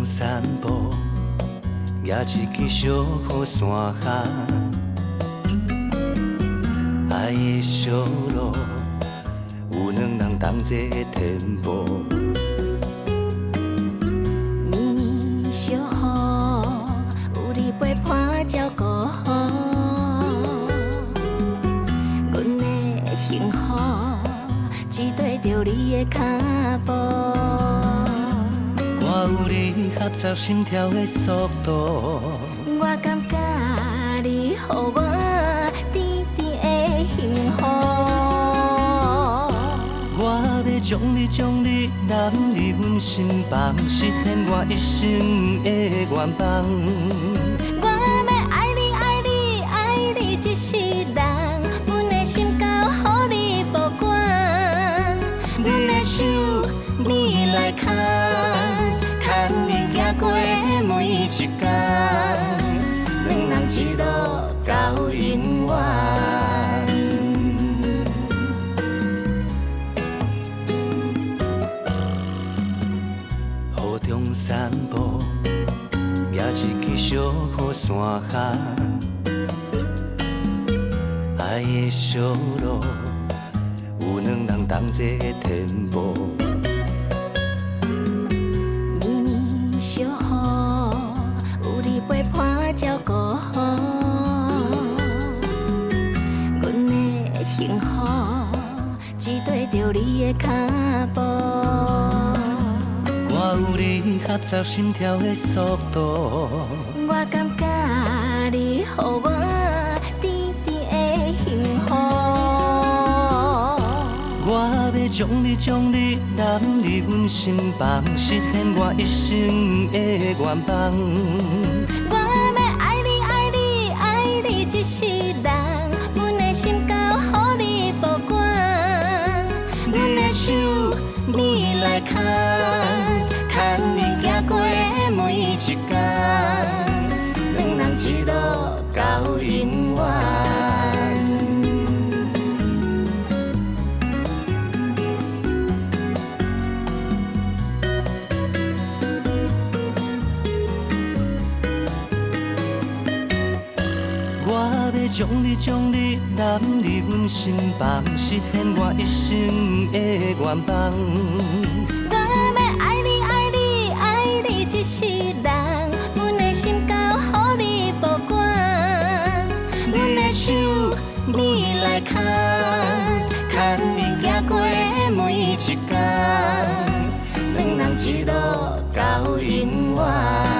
散步，举一支小雨伞下，爱的小路，有两人同坐天步。年小雨，有你陪伴照顾好，阮的幸福只对着你的脚步。我有你合作心跳的速度，我感觉你予我甜甜的幸福。我要将你揽入阮心房，实现我一生的愿望。我要爱你爱你爱你一世人，阮的心交予你保管。阮的手你来牵，牵你行过每一天，两人一路到永远。雨中散步，举一支小雨伞下，爱的小路，有两人同坐天步。年年小雨，有你陪伴照顾好，阮的幸福只对着你的脚步。我有你合作心跳的速度，我感觉你予我甜甜的幸福。我要将你揽入阮心房，实现我一生的愿望。我要爱你爱你爱你一世人，阮的心交予你保管。阮的手你来牵，牵你行过每一天，两人一路到永远。我要将你揽入阮心房，实现我一生的愿望。我要爱你爱你爱你一世人，阮的心交予你保管。阮的手你来牵，牵你行过每一天，两人一路到永远。